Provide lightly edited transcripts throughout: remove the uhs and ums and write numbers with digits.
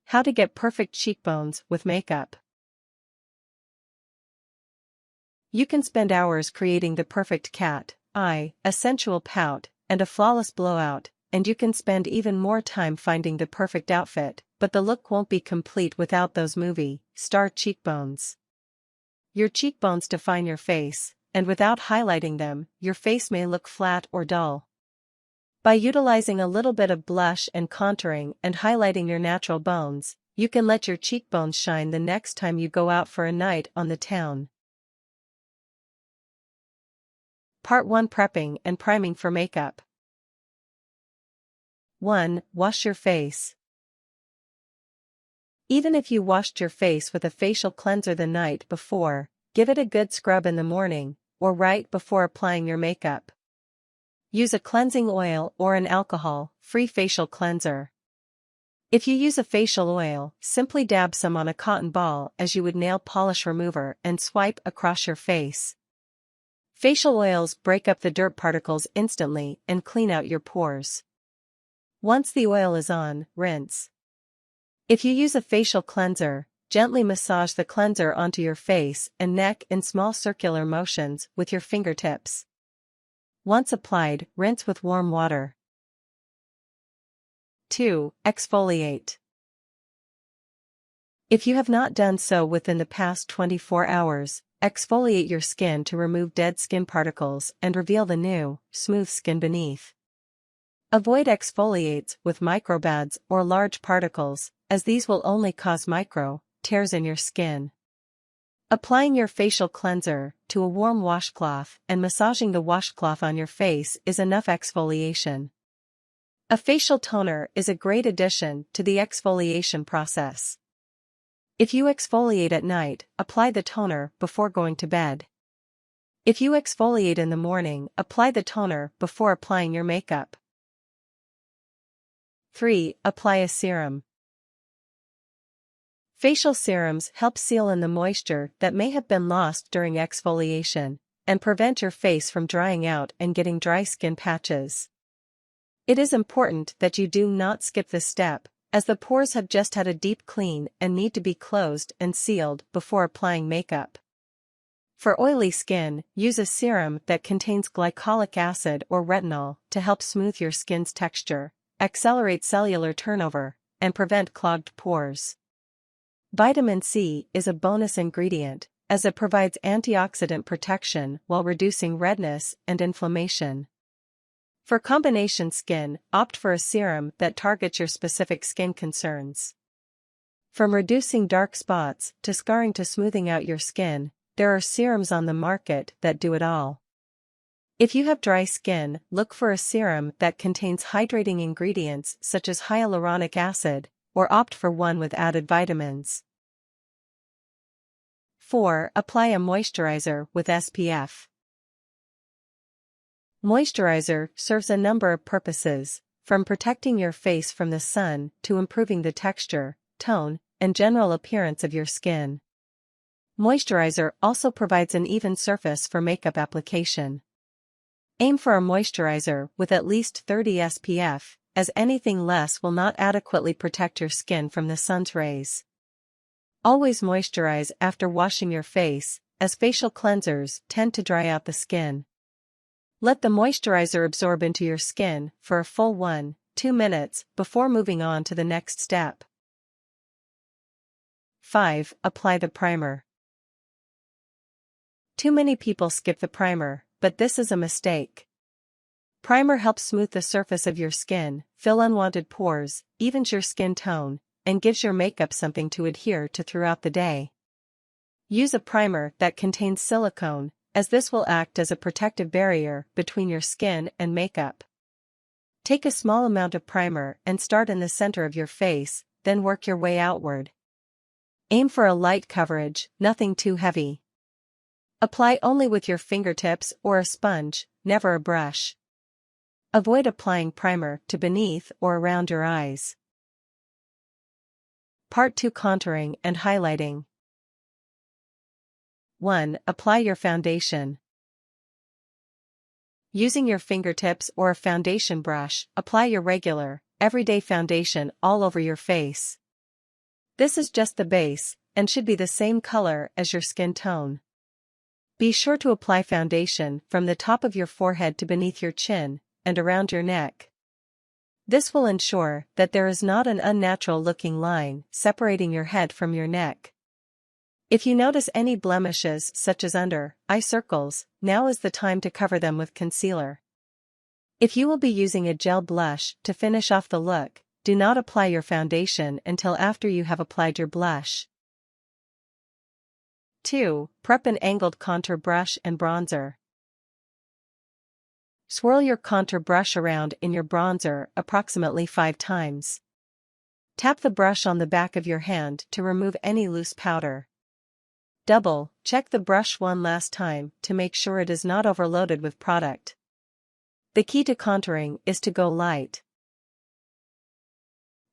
How to get perfect cheekbones with makeup. You can spend hours creating the perfect cat eye, a sensual pout, and a flawless blowout, and you can spend even more time finding the perfect outfit, but the look won't be complete without those movie star cheekbones. Your cheekbones define your face, and without highlighting them, your face may look flat or dull. By utilizing a little bit of blush and contouring and highlighting your natural bones, you can let your cheekbones shine the next time you go out for a night on the town. Part 1: Prepping and Priming for Makeup. 1. Wash your face. Even if you washed your face with a facial cleanser the night before, give it a good scrub in the morning, or right before applying your makeup. Use a cleansing oil or an alcohol-free facial cleanser. If you use a facial oil, simply dab some on a cotton ball as you would nail polish remover and swipe across your face. Facial oils break up the dirt particles instantly and clean out your pores. Once the oil is on, rinse. If you use a facial cleanser, gently massage the cleanser onto your face and neck in small circular motions with your fingertips. Once applied, rinse with warm water. 2. Exfoliate. If you have not done so within the past 24 hours, exfoliate your skin to remove dead skin particles and reveal the new, smooth skin beneath. Avoid exfoliates with microbads or large particles, as these will only cause tears in your skin. Applying your facial cleanser to a warm washcloth and massaging the washcloth on your face is enough exfoliation. A facial toner is a great addition to the exfoliation process. If you exfoliate at night, apply the toner before going to bed. If you exfoliate in the morning, apply the toner before applying your makeup. 3. Apply a serum. Facial serums help seal in the moisture that may have been lost during exfoliation, and prevent your face from drying out and getting dry skin patches. It is important that you do not skip this step, as the pores have just had a deep clean and need to be closed and sealed before applying makeup. For oily skin, use a serum that contains glycolic acid or retinol to help smooth your skin's texture, accelerate cellular turnover, and prevent clogged pores. Vitamin C is a bonus ingredient, as it provides antioxidant protection while reducing redness and inflammation. For combination skin, opt for a serum that targets your specific skin concerns. From reducing dark spots to scarring to smoothing out your skin, there are serums on the market that do it all. If you have dry skin, look for a serum that contains hydrating ingredients such as hyaluronic acid, or opt for one with added vitamins. 4. Apply a moisturizer with SPF. Moisturizer serves a number of purposes, from protecting your face from the sun to improving the texture, tone, and general appearance of your skin. Moisturizer also provides an even surface for makeup application. Aim for a moisturizer with at least 30 SPF, as anything less will not adequately protect your skin from the sun's rays. Always moisturize after washing your face, as facial cleansers tend to dry out the skin. Let the moisturizer absorb into your skin for a full 1-2 minutes before moving on to the next step. 5. Apply the primer. Too many people skip the primer, but this is a mistake. Primer helps smooth the surface of your skin, fill unwanted pores, evens your skin tone, and gives your makeup something to adhere to throughout the day. Use a primer that contains silicone, as this will act as a protective barrier between your skin and makeup. Take a small amount of primer and start in the center of your face, then work your way outward. Aim for a light coverage, nothing too heavy. Apply only with your fingertips or a sponge, never a brush. Avoid applying primer to beneath or around your eyes. Part 2: Contouring and Highlighting. 1. Apply your foundation. Using your fingertips or a foundation brush, apply your regular, everyday foundation all over your face. This is just the base, and should be the same color as your skin tone. Be sure to apply foundation from the top of your forehead to beneath your chin, and around your neck. This will ensure that there is not an unnatural-looking line separating your head from your neck. If you notice any blemishes such as under eye circles, now is the time to cover them with concealer. If you will be using a gel blush to finish off the look, do not apply your foundation until after you have applied your blush. 2. Prep an angled contour brush and bronzer. Swirl your contour brush around in your bronzer approximately 5 times. Tap the brush on the back of your hand to remove any loose powder. Double-check the brush one last time to make sure it is not overloaded with product. The key to contouring is to go light.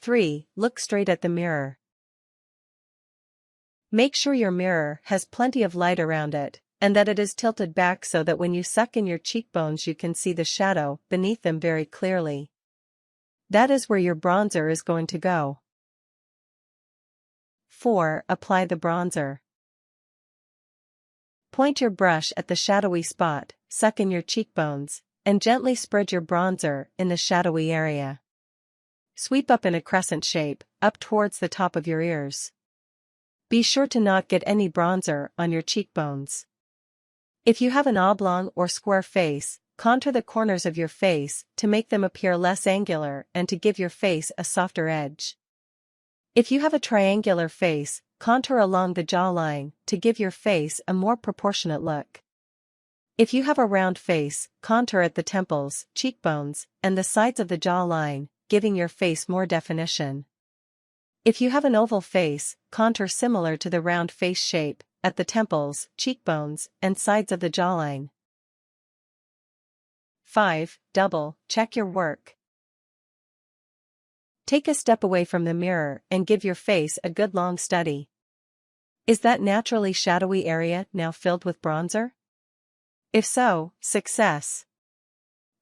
3. Look straight at the mirror. Make sure your mirror has plenty of light around it, and that it is tilted back so that when you suck in your cheekbones you can see the shadow beneath them very clearly. That is where your bronzer is going to go. 4. Apply the bronzer. Point your brush at the shadowy spot, suck in your cheekbones, and gently spread your bronzer in the shadowy area. Sweep up in a crescent shape, up towards the top of your ears. Be sure to not get any bronzer on your cheekbones. If you have an oblong or square face, contour the corners of your face to make them appear less angular and to give your face a softer edge. If you have a triangular face, contour along the jawline to give your face a more proportionate look. If you have a round face, contour at the temples, cheekbones, and the sides of the jawline, giving your face more definition. If you have an oval face, contour similar to the round face shape, at the temples, cheekbones, and sides of the jawline. 5. Double-check your work. Take a step away from the mirror and give your face a good long study. Is that naturally shadowy area now filled with bronzer? If so, success.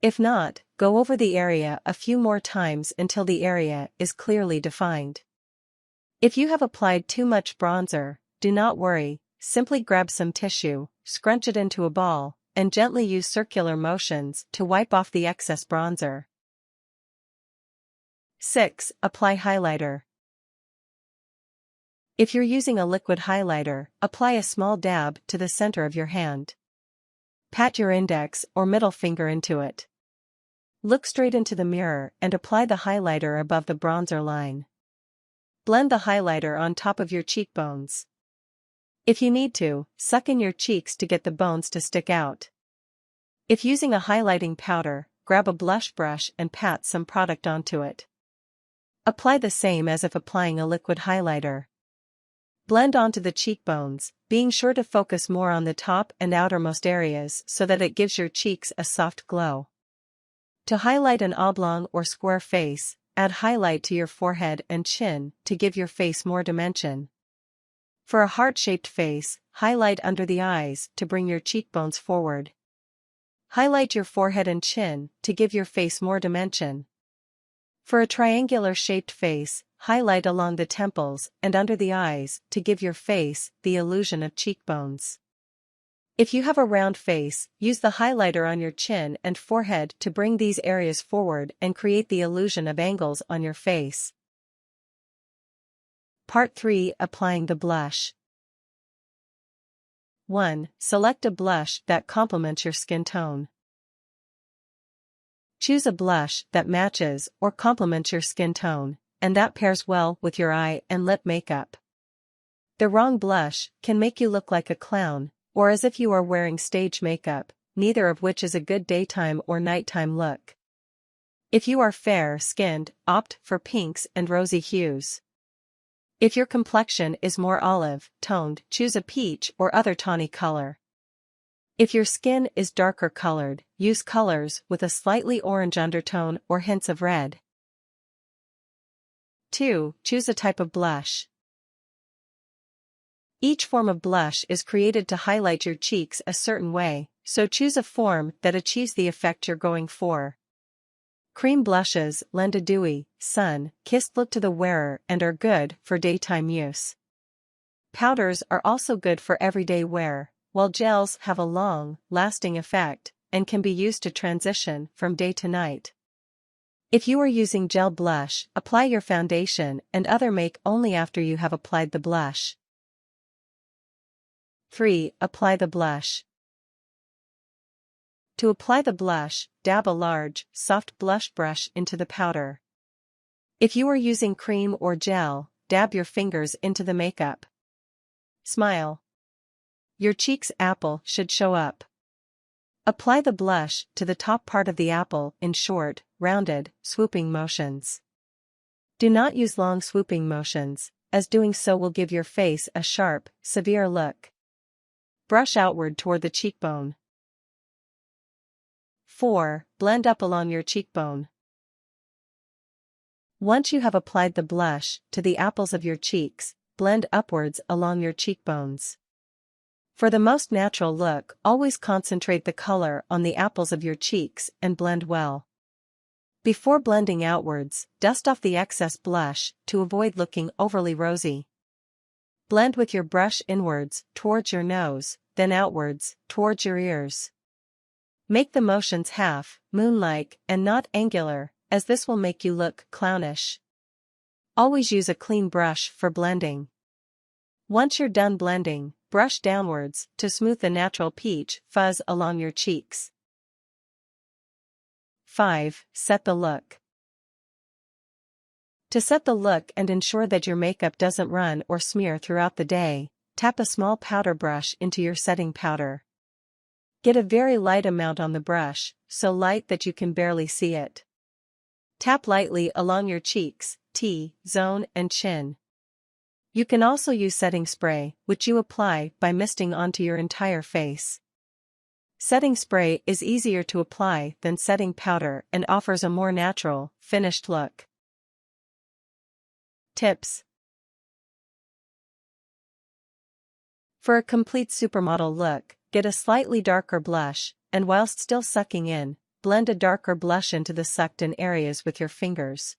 If not, go over the area a few more times until the area is clearly defined. If you have applied too much bronzer, do not worry, simply grab some tissue, scrunch it into a ball, and gently use circular motions to wipe off the excess bronzer. 6. Apply highlighter. If you're using a liquid highlighter, apply a small dab to the center of your hand. Pat your index or middle finger into it. Look straight into the mirror and apply the highlighter above the bronzer line. Blend the highlighter on top of your cheekbones. If you need to, suck in your cheeks to get the bones to stick out. If using a highlighting powder, grab a blush brush and pat some product onto it. Apply the same as if applying a liquid highlighter. Blend onto the cheekbones, being sure to focus more on the top and outermost areas so that it gives your cheeks a soft glow. To highlight an oblong or square face, add highlight to your forehead and chin to give your face more dimension. For a heart-shaped face, highlight under the eyes to bring your cheekbones forward. Highlight your forehead and chin to give your face more dimension. For a triangular-shaped face, highlight along the temples and under the eyes to give your face the illusion of cheekbones. If you have a round face, use the highlighter on your chin and forehead to bring these areas forward and create the illusion of angles on your face. Part 3. Applying the blush. 1. Select a blush that complements your skin tone. Choose a blush that matches or complements your skin tone, and that pairs well with your eye and lip makeup. The wrong blush can make you look like a clown, or as if you are wearing stage makeup, neither of which is a good daytime or nighttime look. If you are fair-skinned, opt for pinks and rosy hues. If your complexion is more olive-toned, choose a peach or other tawny color. If your skin is darker colored, use colors with a slightly orange undertone or hints of red. 2. Choose a type of blush. Each form of blush is created to highlight your cheeks a certain way, so choose a form that achieves the effect you're going for. Cream blushes lend a dewy, sun-kissed look to the wearer and are good for daytime use. Powders are also good for everyday wear, while gels have a long, lasting effect and can be used to transition from day to night. If you are using gel blush, apply your foundation and other make only after you have applied the blush. 3. Apply the blush. To apply the blush, dab a large, soft blush brush into the powder. If you are using cream or gel, dab your fingers into the makeup. Smile. Your cheek's apple should show up. Apply the blush to the top part of the apple in short, rounded, swooping motions. Do not use long swooping motions, as doing so will give your face a sharp, severe look. Brush outward toward the cheekbone. 4. Blend up along your cheekbone. Once you have applied the blush to the apples of your cheeks, blend upwards along your cheekbones. For the most natural look, always concentrate the color on the apples of your cheeks and blend well. Before blending outwards, dust off the excess blush to avoid looking overly rosy. Blend with your brush inwards towards your nose, then outwards towards your ears. Make the motions half, moon-like, and not angular, as this will make you look clownish. Always use a clean brush for blending. Once you're done blending, brush downwards to smooth the natural peach fuzz along your cheeks. 5. Set the look. To set the look and ensure that your makeup doesn't run or smear throughout the day, tap a small powder brush into your setting powder. Get a very light amount on the brush, so light that you can barely see it. Tap lightly along your cheeks, T-zone and chin. You can also use setting spray, which you apply by misting onto your entire face. Setting spray is easier to apply than setting powder and offers a more natural, finished look. Tips. For a complete supermodel look, get a slightly darker blush, and whilst still sucking in, blend a darker blush into the sucked-in areas with your fingers.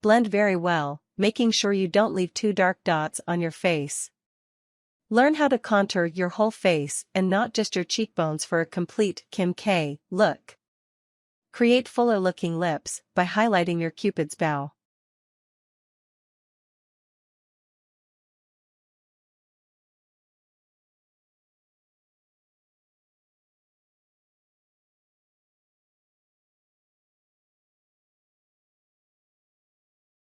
Blend very well, making sure you don't leave too dark dots on your face. Learn how to contour your whole face and not just your cheekbones for a complete Kim K look. Create fuller-looking lips by highlighting your Cupid's bow.